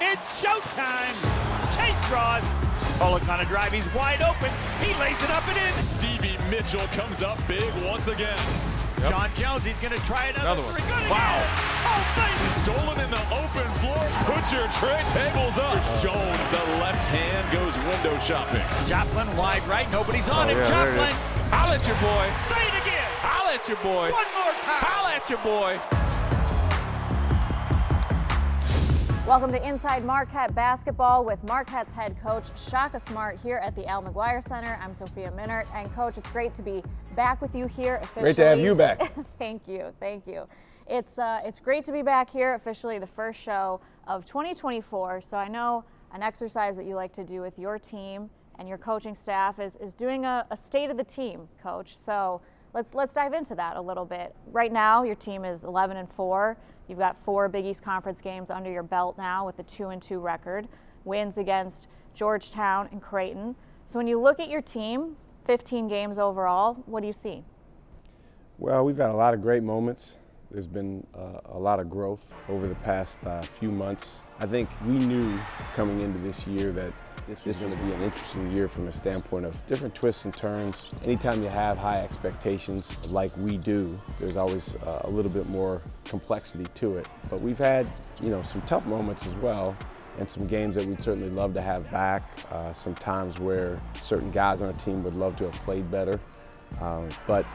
It's showtime. Chase draws. Bullock on a drive. He's wide open. He lays it up and in. Stevie Mitchell comes up big once again. Yep. Sean Jones, he's going to try another three. Good wow. Again. Oh, baby. Stolen in the open floor. Put your tray tables up. Jones, the left hand, goes window shopping. Joplin wide right. Nobody's on him. Joplin. Holla at your boy. Say it again. Holla at your boy. One more time. Holla at your boy. Welcome to Inside Marquette Basketball with Marquette's head coach Shaka Smart here at the Al McGuire Center. I'm Sophia Minert, and Coach, it's great to be back with you here officially. Great to have you back. Thank you. It's great to be back here, officially the first show of 2024. So I know an exercise that you like to do with your team and your coaching staff is doing a state of the team, Coach. So let's dive into that a little bit. Right now, your team is 11-4. You've got 4 Big East Conference games under your belt now with a 2-2 record, wins against Georgetown and Creighton. So when you look at your team, 15 games overall, what do you see? Well, we've had a lot of great moments. There's been a lot of growth over the past few months. I think we knew coming into this year that this was going to be an interesting year from the standpoint of different twists and turns. Anytime you have high expectations like we do, there's always a little bit more complexity to it. But we've had, some tough moments as well, and some games that we'd certainly love to have back. Some times where certain guys on a team would love to have played better. But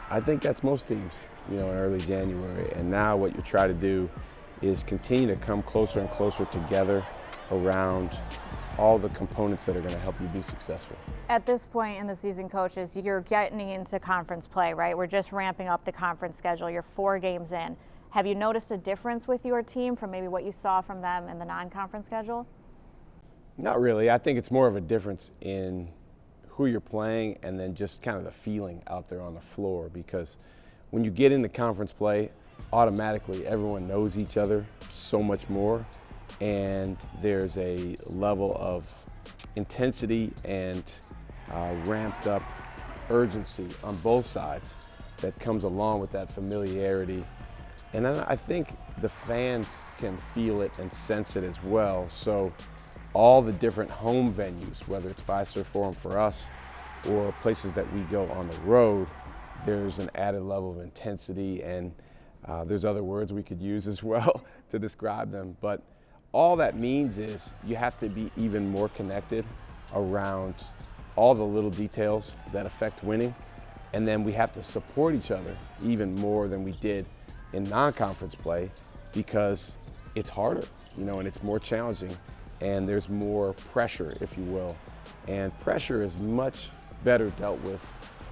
I think that's most teams, in early January. And now what you try to do is continue to come closer and closer together around all the components that are going to help you be successful. At this point in the season, coaches, you're getting into conference play, right? We're just ramping up the conference schedule. You're 4 games in. Have you noticed a difference with your team from maybe what you saw from them in the non-conference schedule? Not really. I think it's more of a difference in who you're playing and then just kind of the feeling out there on the floor, because when you get into conference play, automatically everyone knows each other so much more, and there's a level of intensity and ramped up urgency on both sides that comes along with that familiarity. And then I think the fans can feel it and sense it as well. So all the different home venues, whether it's Fiserv Forum for us or places that we go on the road, there's an added level of intensity, and there's other words we could use as well to describe them. But all that means is you have to be even more connected around all the little details that affect winning. And then we have to support each other even more than we did in non-conference play, because it's harder, and it's more challenging, and there's more pressure, if you will. And pressure is much better dealt with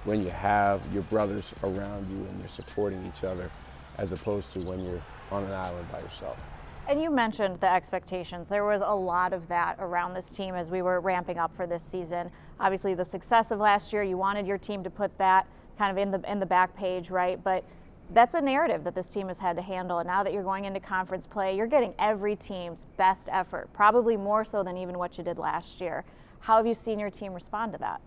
when you have your brothers around you and you're supporting each other, as opposed to when you're on an island by yourself. And you mentioned the expectations. There was a lot of that around this team as we were ramping up for this season. Obviously, the success of last year, you wanted your team to put that kind of in the back page, right? But that's a narrative that this team has had to handle. And now that you're going into conference play, you're getting every team's best effort, probably more so than even what you did last year. How have you seen your team respond to that?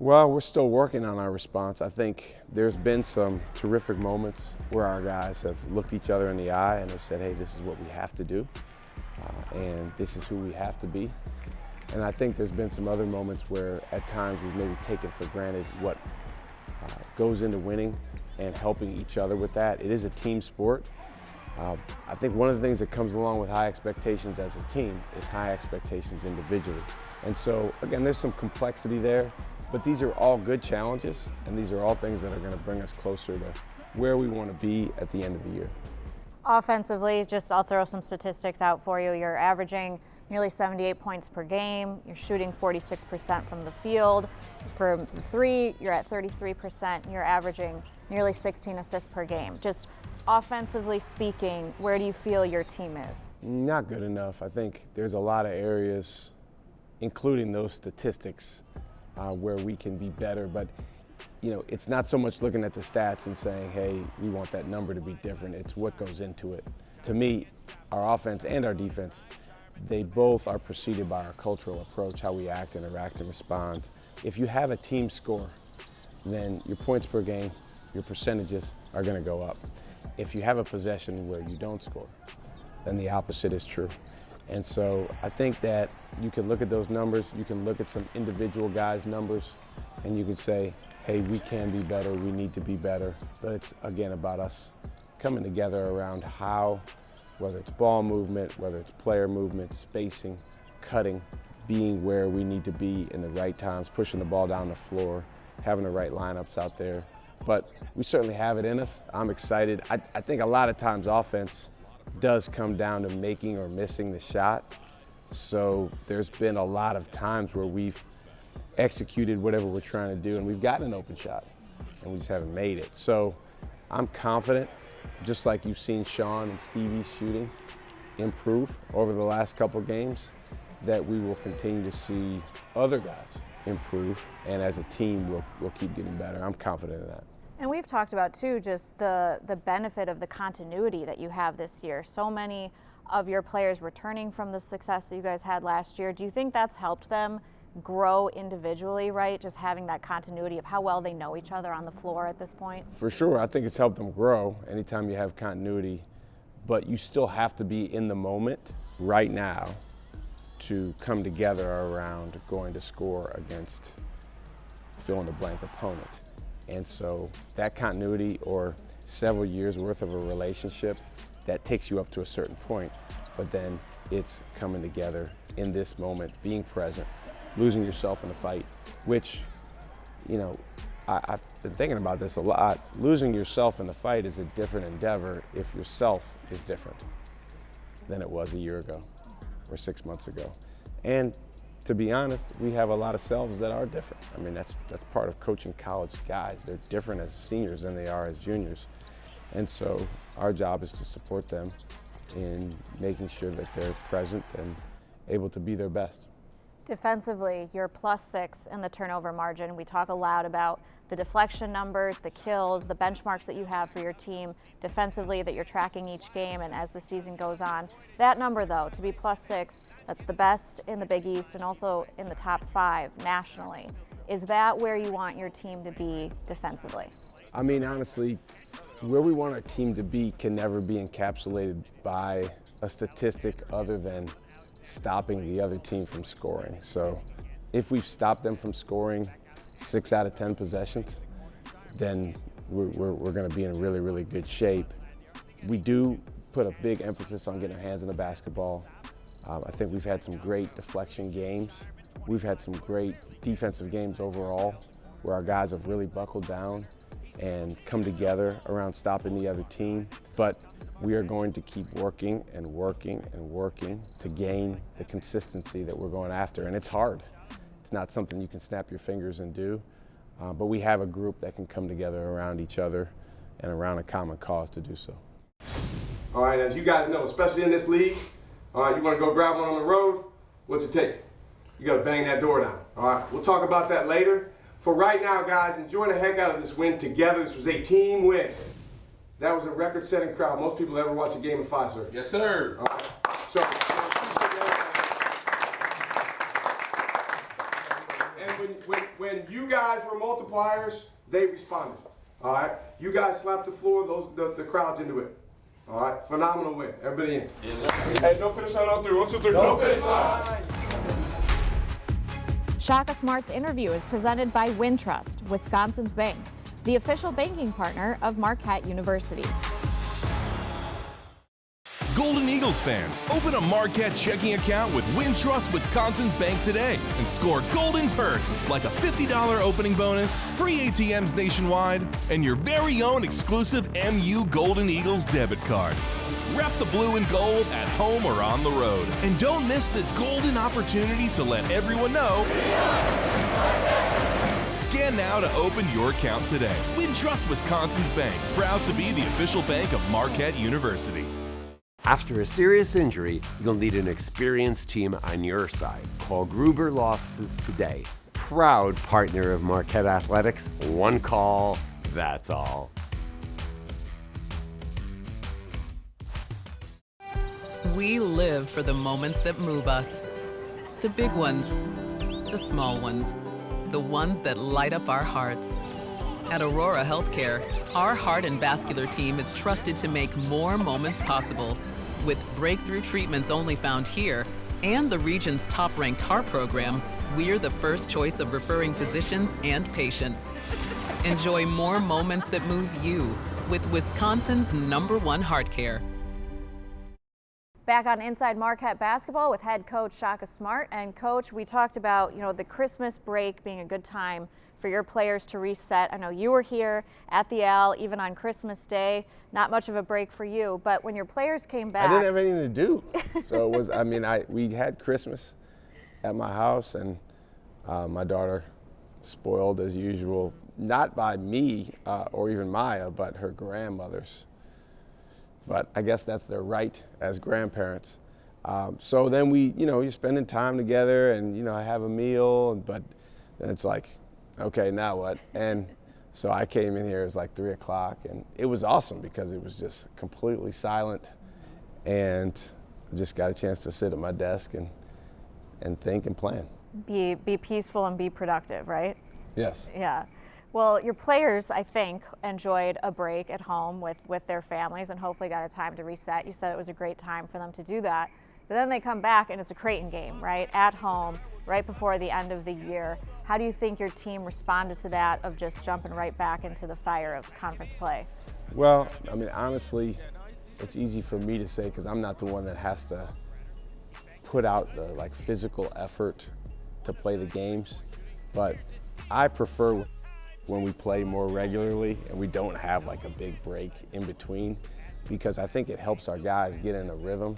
Well, we're still working on our response. I think there's been some terrific moments where our guys have looked each other in the eye and have said, hey, this is what we have to do, and this is who we have to be. And I think there's been some other moments where at times we've maybe taken for granted what goes into winning and helping each other with that. It is a team sport. I think one of the things that comes along with high expectations as a team is high expectations individually. And so, again, there's some complexity there. But these are all good challenges, and these are all things that are going to bring us closer to where we want to be at the end of the year. Offensively, I'll throw some statistics out for you. You're averaging nearly 78 points per game. You're shooting 46% from the field. For the 3, you're at 33%. You're averaging nearly 16 assists per game. Just offensively speaking, where do you feel your team is? Not good enough. I think there's a lot of areas, including those statistics, where we can be better, but it's not so much looking at the stats and saying, hey, we want that number to be different. It's what goes into it. To me, our offense and our defense, they both are preceded by our cultural approach, how we act, interact, and respond. If you have a team score, then your points per game, your percentages are going to go up. If you have a possession where you don't score, then the opposite is true. And so I think that you can look at those numbers, you can look at some individual guys' numbers, and you can say, hey, we can be better, we need to be better. But it's, again, about us coming together around how, whether it's ball movement, whether it's player movement, spacing, cutting, being where we need to be in the right times, pushing the ball down the floor, having the right lineups out there. But we certainly have it in us. I'm excited. I think a lot of times offense does come down to making or missing the shot. So there's been a lot of times where we've executed whatever we're trying to do and we've gotten an open shot and we just haven't made it. So I'm confident, just like you've seen Sean and Stevie's shooting improve over the last couple games, that we will continue to see other guys improve, and as a team we'll keep getting better. I'm confident in that. And we've talked about too just the benefit of the continuity that you have this year. So many of your players returning from the success that you guys had last year. Do you think that's helped them grow individually, right? Just having that continuity of how well they know each other on the floor at this point? For sure, I think it's helped them grow anytime you have continuity, but you still have to be in the moment right now to come together around going to score against fill-in-the-blank opponent. And so that continuity, or several years worth of a relationship, that takes you up to a certain point, but then it's coming together in this moment, being present, losing yourself in the fight, which, you know, I've been thinking about this a lot. Losing yourself in the fight is a different endeavor if yourself is different than it was a year ago or 6 months ago. And to be honest, we have a lot of selves that are different. I mean, that's part of coaching college guys. They're different as seniors than they are as juniors. And so our job is to support them in making sure that they're present and able to be their best. Defensively, you're +6 in the turnover margin. We talk a lot about the deflection numbers, the kills, the benchmarks that you have for your team defensively that you're tracking each game and as the season goes on. That number, though, to be +6, that's the best in the Big East and also in the top 5 nationally. Is that where you want your team to be defensively? I mean, honestly, where we want our team to be can never be encapsulated by a statistic other than stopping the other team from scoring. So if we've stopped them from scoring 6 out of 10 possessions, then we're going to be in really, really good shape. We do put a big emphasis on getting our hands on the basketball. I think we've had some great deflection games. We've had some great defensive games overall where our guys have really buckled down and come together around stopping the other team. But we are going to keep working and working and working to gain the consistency that we're going after. And it's hard. It's not something you can snap your fingers and do. But we have a group that can come together around each other and around a common cause to do so. All right, as you guys know, especially in this league, all right, you want to go grab one on the road, what's it take? You got to bang that door down. All right, we'll talk about that later. For right now, guys, enjoy the heck out of this win together. This was a team win. That was a record-setting crowd. Most people ever watch a game of Fiserv. Yes, sir. All right. So, and when you guys were multipliers, they responded. All right. You guys slapped the floor. The crowd's into it. All right. Phenomenal win. Everybody in. Hey, don't finish out on 3. 1, 2, 3. Don't finish out. Shaka Smart's interview is presented by Wintrust, Wisconsin's bank, the official banking partner of Marquette University. Golden Eagles fans, open a Marquette checking account with Wintrust Wisconsin's bank today and score golden perks like a $50 opening bonus, free ATMs nationwide, and your very own exclusive MU Golden Eagles debit card. Rep the blue and gold at home or on the road. And don't miss this golden opportunity to let everyone know. Scan now to open your account today. Wintrust Wisconsin's bank, proud to be the official bank of Marquette University. After a serious injury, you'll need an experienced team on your side. Call Gruber Law Offices today. Proud partner of Marquette Athletics. One call, that's all. We live for the moments that move us. The big ones, the small ones, the ones that light up our hearts. At Aurora Healthcare, our heart and vascular team is trusted to make more moments possible. With breakthrough treatments only found here and the region's top-ranked heart program, we're the first choice of referring physicians and patients. Enjoy more moments that move you with Wisconsin's #1 heart care. Back on Inside Marquette Basketball with head coach Shaka Smart. And coach, we talked about, the Christmas break being a good time for your players to reset. I know you were here at the L even on Christmas Day. Not much of a break for you, but when your players came back, I didn't have anything to do. So it was, we had Christmas at my house, and my daughter, spoiled as usual, not by me or even Maya, but her grandmothers. But I guess that's their right as grandparents. So then you're spending time together, and I have a meal, but then it's like, okay, now what? And so I came in here, it was like 3 o'clock, and it was awesome because it was just completely silent, and I just got a chance to sit at my desk and think and plan. Be peaceful and be productive, right? Yes. Yeah. Well, your players, I think, enjoyed a break at home with their families and hopefully got a time to reset. You said it was a great time for them to do that. But then they come back and it's a Creighton game, right? At home, right before the end of the year. How do you think your team responded to that of just jumping right back into the fire of conference play? Well, honestly, it's easy for me to say because I'm not the one that has to put out the physical effort to play the games. But I prefer when we play more regularly and we don't have a big break in between, because I think it helps our guys get in a rhythm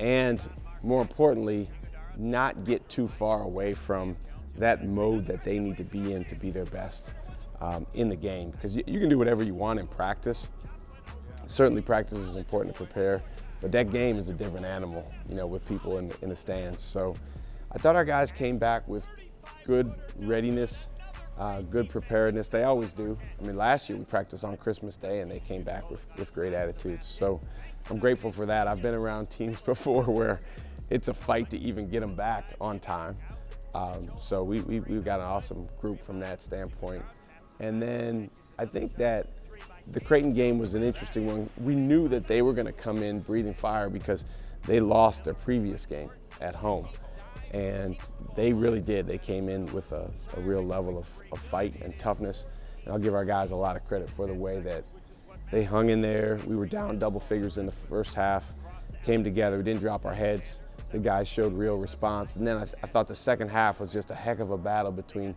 and, more importantly, not get too far away from that mode that they need to be in to be their best in the game. Because you can do whatever you want in practice. Certainly practice is important to prepare, but that game is a different animal, with people in the stands. So I thought our guys came back with good readiness, good preparedness. They always do. Last year we practiced on Christmas Day and they came back with great attitudes. So I'm grateful for that. I've been around teams before where it's a fight to even get them back on time. So we've got an awesome group from that standpoint. And then I think that the Creighton game was an interesting one. We knew that they were going to come in breathing fire because they lost their previous game at home. And they really did. They came in with a real level of fight and toughness. And I'll give our guys a lot of credit for the way that they hung in there. We were down double figures in the first half, came together, we didn't drop our heads. The guys showed real response. And then I thought the second half was just a heck of a battle between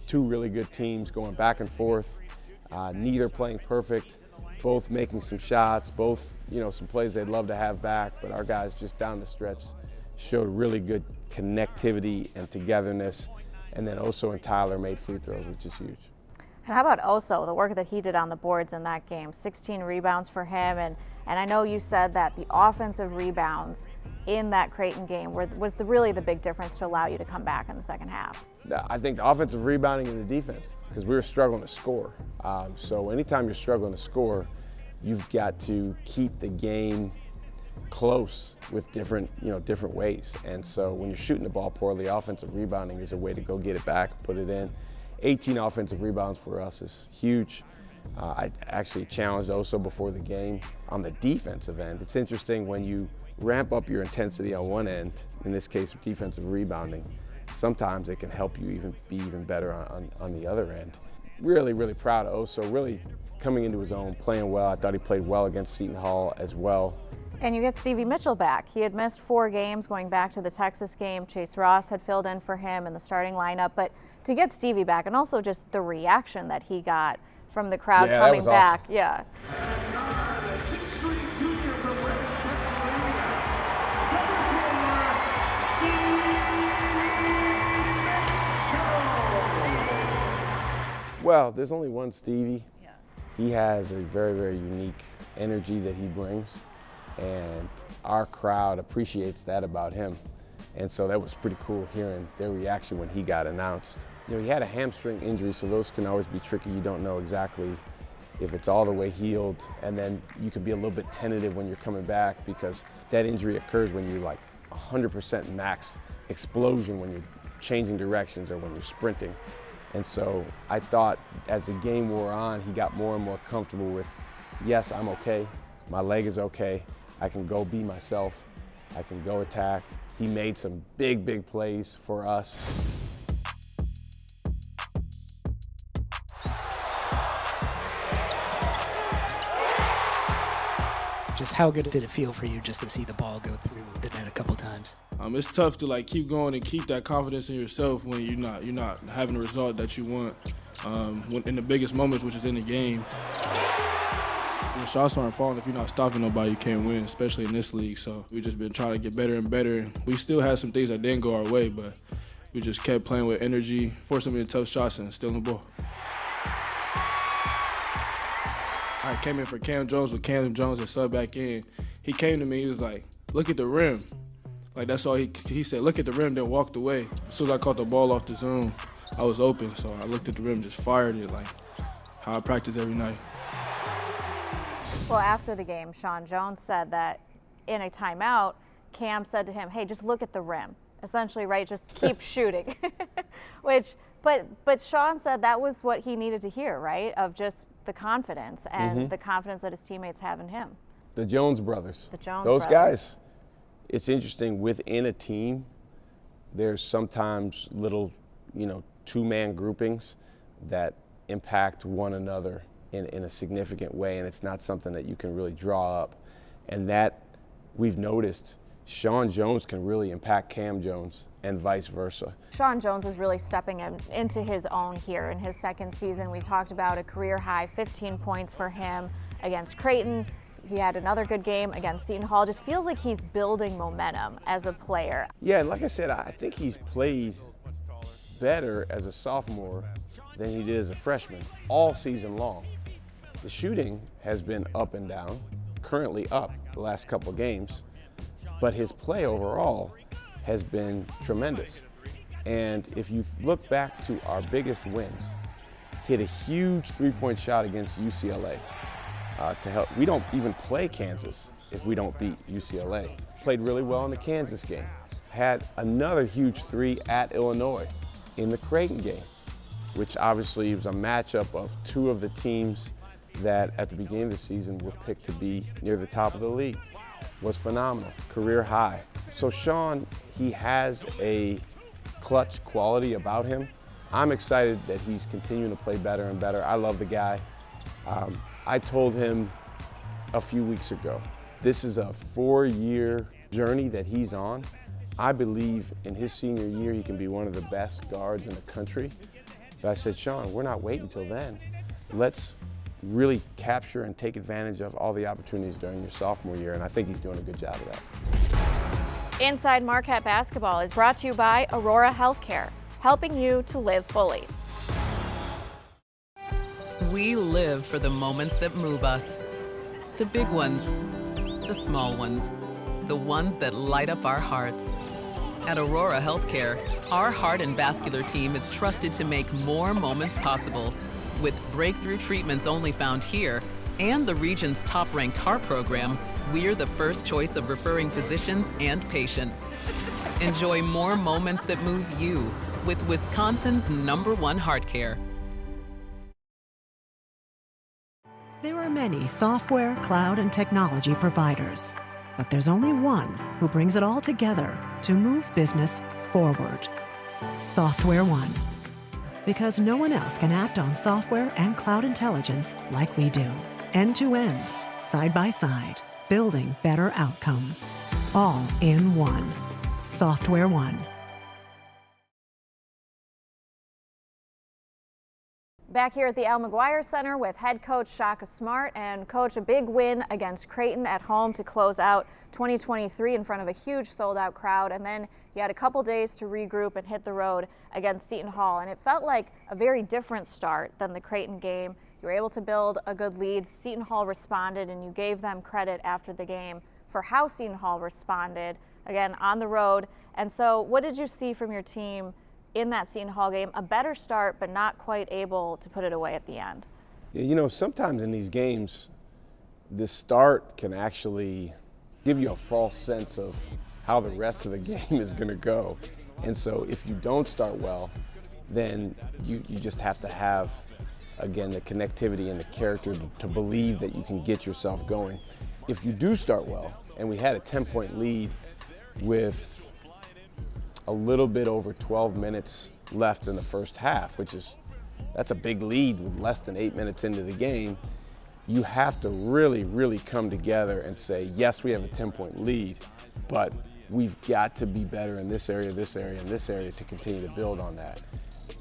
two really good teams going back and forth, neither playing perfect, both making some shots, both some plays they'd love to have back, but our guys just down the stretch showed really good connectivity and togetherness. And then Oso and Tyler made free throws, which is huge. And how about Oso, the work that he did on the boards in that game? 16 rebounds for him, and I know you said that the offensive rebounds in that Creighton game was really the big difference to allow you to come back in the second half. I think the offensive rebounding and the defense, because we were struggling to score. So anytime you're struggling to score, you've got to keep the game close with different ways. And so when you're shooting the ball poorly, offensive rebounding is a way to go get it back, put it in. 18 offensive rebounds for us is huge. I actually challenged Oso before the game on the defensive end. It's interesting when you ramp up your intensity on one end, in this case defensive rebounding, sometimes it can help you be even better on the other end. Really, really proud of Oso, really coming into his own, playing well. I thought he played well against Seton Hall as well. And you get Stevie Mitchell back. He had missed 4 games going back to the Texas game. Chase Ross had filled in for him in the starting lineup. But to get Stevie back, and also just the reaction that he got from the crowd coming back. Awesome. Yeah. Well, there's only one Stevie. Yeah. He has a very, very unique energy that he brings, and our crowd appreciates that about him. And so that was pretty cool hearing their reaction when he got announced. He had a hamstring injury, so those can always be tricky. You don't know exactly if it's all the way healed, and then you can be a little bit tentative when you're coming back because that injury occurs when you're 100% max explosion when you're changing directions or when you're sprinting. And so I thought as the game wore on, he got more and more comfortable with, yes, I'm okay, my leg is okay, I can go be myself. I can go attack. He made some big, big plays for us. Just how good did it feel for you just to see the ball go through the net a couple times? It's tough to keep going and keep that confidence in yourself when you're not having the result that you want. In the biggest moments, which is in the game. When shots aren't falling, if you're not stopping nobody, you can't win, especially in this league. So we've just been trying to get better and better. We still had some things that didn't go our way, but we just kept playing with energy, forcing me to tough shots and stealing the ball. I came in for Cam Jones with Cam Jones and sub back in. He came to me, he was like, look at the rim. That's all he said, look at the rim, then walked away. As soon as I caught the ball off the zone, I was open, so I looked at the rim, just fired it like how I practice every night. Well, after the game, Sean Jones said that in a timeout, Cam said to him, hey, just look at the rim. Essentially, right, just keep shooting. But Sean said that was what he needed to hear, right, of just the confidence and the confidence that his teammates have in him. The Jones brothers. The Jones Those brothers. guys, it's interesting, within a team, there's sometimes little, two-man groupings that impact one another in a significant way, and it's not something that you can really draw up. And that we've noticed, Sean Jones can really impact Cam Jones and vice versa. Sean Jones is really stepping into his own here in his second season. We talked about a career high 15 points for him against Creighton. He had another good game against Seton Hall. Just feels like he's building momentum as a player. Yeah, and like I said, I think he's played better as a sophomore than he did as a freshman all season long. The shooting has been up and down, currently up the last couple of games, but his play overall has been tremendous. And if you look back to our biggest wins, hit a huge three-point shot against UCLA to help. We don't even play Kansas if we don't beat UCLA. Played really well in the Kansas game. Had another huge three at Illinois in the Creighton game, which obviously was a matchup of two of the teams that at the beginning of the season were picked to be near the top of the league. Was phenomenal, career high. So Sean, he has a clutch quality about him. I'm excited that he's continuing to play better and better. I love the guy. I told him a few weeks ago, this is a 4-year journey that he's on. I believe in his senior year he can be one of the best guards in the country. But I said, Sean, we're not waiting until then. Let's really capture and take advantage of all the opportunities during your sophomore year, and I think he's doing a good job of that. Inside Marquette Basketball is brought to you by Aurora Healthcare, helping you to live fully. We live for the moments that move us. The big ones, the small ones, the ones that light up our hearts. At Aurora Healthcare, our heart and vascular team is trusted to make more moments possible. With breakthrough treatments only found here and the region's top-ranked heart program, we're the first choice of referring physicians and patients. Enjoy more moments that move you with Wisconsin's #1 heart care. There are many software, cloud, and technology providers, but there's only one who brings it all together to move business forward. Software One. Because no one else can act on software and cloud intelligence like we do. End-to-end, side by side, building better outcomes. All in one. Software One. Back here at the Al McGuire Center with head coach Shaka Smart. And coach, a big win against Creighton at home to close out 2023 in front of a huge sold-out crowd. And then you had a couple days to regroup and hit the road against Seton Hall. And it felt like a very different start than the Creighton game. You were able to build a good lead. Seton Hall responded, and you gave them credit after the game for how Seton Hall responded, again, on the road. And so what did you see from your team in that Seton Hall game? A better start, but not quite able to put it away at the end. Yeah, sometimes in these games, the start can actually give you a false sense of how the rest of the game is going to go. And so if you don't start well, then you just have to have, again, the connectivity and the character to believe that you can get yourself going. if you do start well, and we had a 10-point lead with a little bit over 12 minutes left in the first half, that's a big lead with less than 8 minutes into the game, you have to really, really come together and say, yes, we have a 10-point lead, but we've got to be better in this area, this area, and this area to continue to build on that.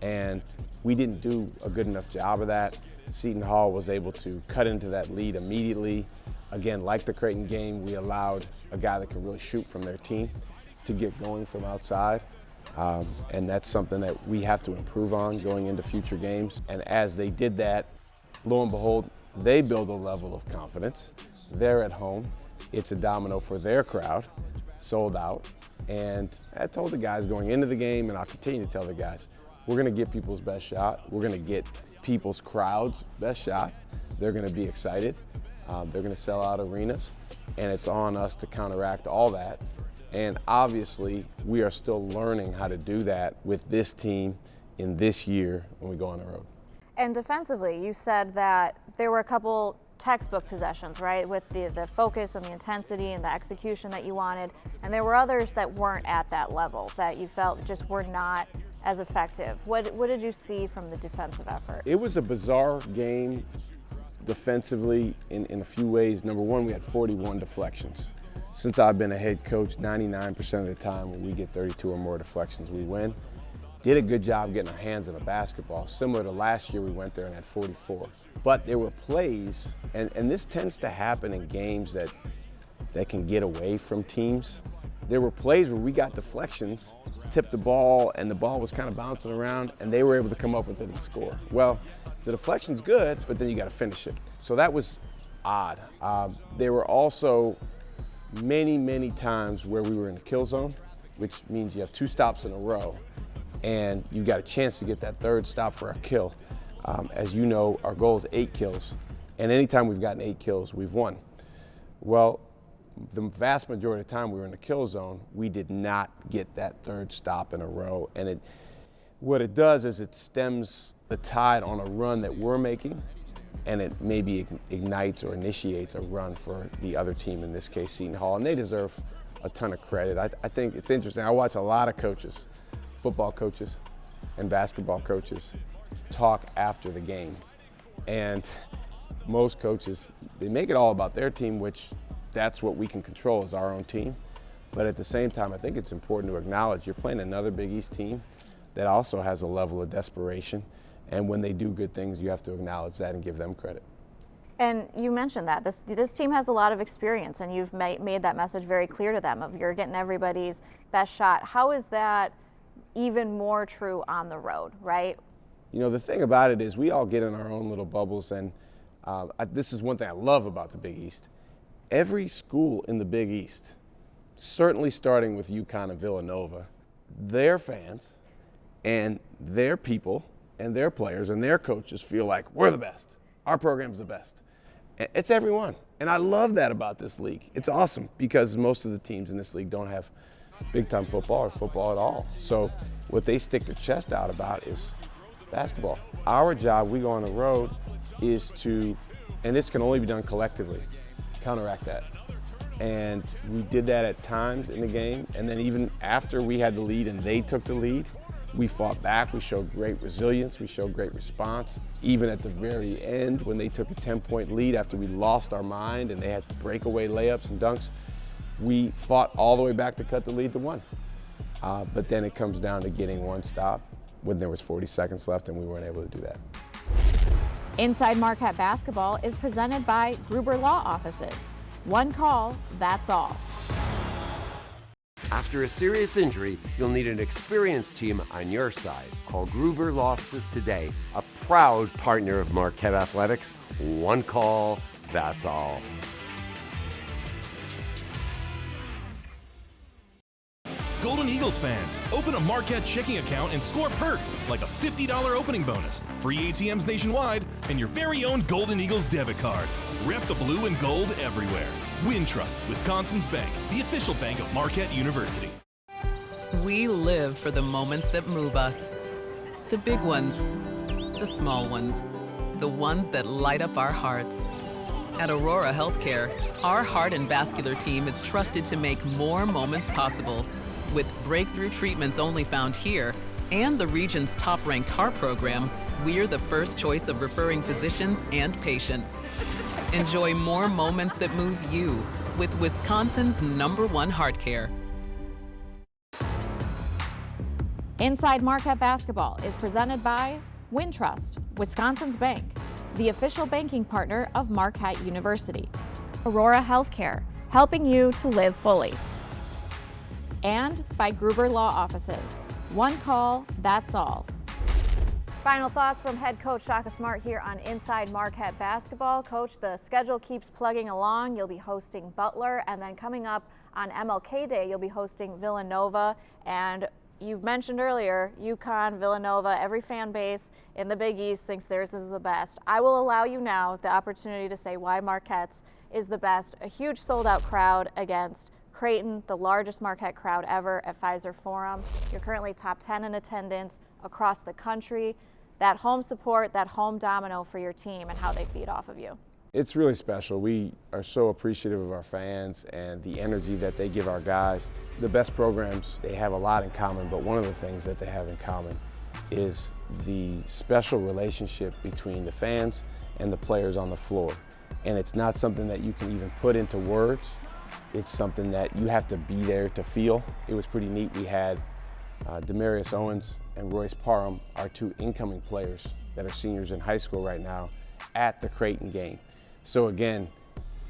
And we didn't do a good enough job of that. Seton Hall was able to cut into that lead immediately. Again, like the Creighton game, we allowed a guy that can really shoot from their team to get going from outside. And that's something that we have to improve on going into future games. And as they did that, lo and behold, they build a level of confidence. They're at home. It's a domino for their crowd, sold out. And I told the guys going into the game, and I'll continue to tell the guys, we're going to get people's best shot. We're going to get people's crowd's best shot. They're going to be excited. They're going to sell out arenas. And it's on us to counteract all that. And obviously, we are still learning how to do that with this team in this year when we go on the road. And defensively, you said that there were a couple textbook possessions, right, with the focus and the intensity and the execution that you wanted, and there were others that weren't at that level, that you felt just were not as effective. What did you see from the defensive effort? It was a bizarre game defensively in a few ways. Number one, we had 41 deflections. Since I've been a head coach, 99% of the time when we get 32 or more deflections, we win. Did a good job getting our hands on the basketball. Similar to last year, we went there and had 44. But there were plays, and this tends to happen in games that can get away from teams. There were plays where we got deflections, tipped the ball, and the ball was kind of bouncing around, and they were able to come up with it and score. Well, the deflection's good, but then you got to finish it. So that was odd. There were also many, many times where we were in the kill zone, which means you have 2 stops in a row, and you've got a chance to get that 3rd stop for a kill. As you know, our goal is 8 kills, and anytime we've gotten 8 kills, we've won. Well, the vast majority of the time we were in the kill zone, we did not get that 3rd stop in a row, and what it does is it stems the tide on a run that we're making, and it maybe ignites or initiates a run for the other team, in this case Seton Hall, and they deserve a ton of credit. I think it's interesting. I watch a lot of coaches, football coaches and basketball coaches, talk after the game, and most coaches, they make it all about their team, which that's what we can control is our own team. But at the same time, I think it's important to acknowledge you're playing another Big East team that also has a level of desperation. And when they do good things, you have to acknowledge that and give them credit. And you mentioned that this team has a lot of experience, and you've made that message very clear to them of you're getting everybody's best shot. How is that even more true on the road, right? You know, the thing about it is we all get in our own little bubbles, and this is one thing I love about the Big East. Every school in the Big East, certainly starting with UConn and Villanova, their fans and their people and their players and their coaches feel like we're the best. Our program's the best. It's everyone. And I love that about this league. It's awesome because most of the teams in this league don't have big-time football or football at all. So what they stick their chest out about is basketball. Our job, we go on the road, is to, and this can only be done collectively, counteract that. And we did that at times in the game. And then even after we had the lead and they took the lead, we fought back. We showed great resilience. We showed great response. Even at the very end, when they took a 10-point lead after we lost our mind and they had breakaway layups and dunks, we fought all the way back to cut the lead to 1. But then it comes down to getting 1 stop when there was 40 seconds left and we weren't able to do that. Inside Marquette Basketball is presented by Gruber Law Offices. One call, that's all. After a serious injury, you'll need an experienced team on your side. Call Gruber Law Offices today, a proud partner of Marquette Athletics. One call, that's all. Golden Eagles fans, open a Marquette checking account and score perks like a $50 opening bonus, free ATMs nationwide, and your very own Golden Eagles debit card. Rep the blue and gold everywhere. Wintrust, Wisconsin's bank, the official bank of Marquette University. We live for the moments that move us. The big ones, the small ones, the ones that light up our hearts. At Aurora Healthcare, our heart and vascular team is trusted to make more moments possible. With breakthrough treatments only found here and the region's top-ranked heart program, we're the first choice of referring physicians and patients. Enjoy more moments that move you with Wisconsin's #1 heart care. Inside Marquette Basketball is presented by Wintrust, Wisconsin's bank, the official banking partner of Marquette University. Aurora Healthcare, helping you to live fully. And by Gruber Law Offices. One call, that's all. Final thoughts from head coach Shaka Smart here on Inside Marquette Basketball. Coach, the schedule keeps plugging along. You'll be hosting Butler, and then coming up on MLK Day, you'll be hosting Villanova. And you mentioned earlier, UConn, Villanova, every fan base in the Big East thinks theirs is the best. I will allow you now the opportunity to say why Marquette's is the best. A huge sold-out crowd against Creighton, the largest Marquette crowd ever at Pfizer Forum. You're currently top 10 in attendance across the country. That home support, that home domino for your team and how they feed off of you. It's really special. We are so appreciative of our fans and the energy that they give our guys. The best programs, they have a lot in common, but one of the things that they have in common is the special relationship between the fans and the players on the floor. And it's not something that you can even put into words. It's something that you have to be there to feel. It was pretty neat. We had Demarius Owens and Royce Parham, our 2 incoming players that are seniors in high school right now, at the Creighton game. So again,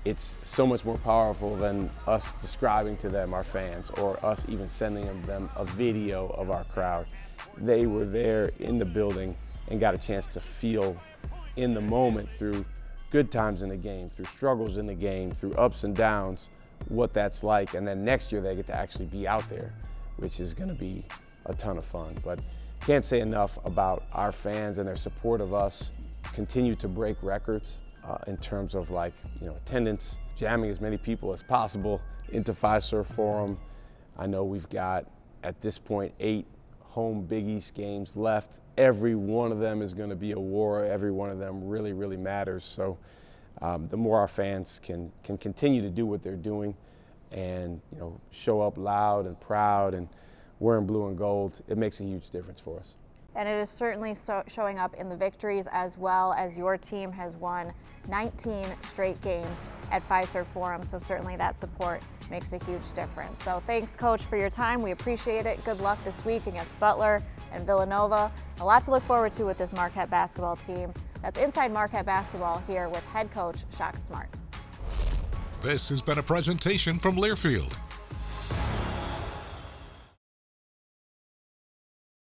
it's so much more powerful than us describing to them our fans or us even sending them a video of our crowd. They were there in the building and got a chance to feel in the moment through good times in the game, through struggles in the game, through ups and downs, what that's like. And then next year they get to actually be out there, which is going to be a ton of fun. But can't say enough about our fans and their support of us. Continue to break records in terms of attendance, jamming as many people as possible into Pfizer Forum. I know we've got at this point 8 home Big East games left. Every one of them is going to be a war. Every one of them really, really matters. So the more our fans can continue to do what they're doing and show up loud and proud and wearing blue and gold, it makes a huge difference for us. And it is certainly showing up in the victories, as well as your team has won 19 straight games at Pfizer Forum. So certainly that support makes a huge difference. So thanks, Coach, for your time. We appreciate it. Good luck this week against Butler and Villanova. A lot to look forward to with this Marquette basketball team. That's Inside Marquette Basketball here with head coach Shaka Smart. This has been a presentation from Learfield,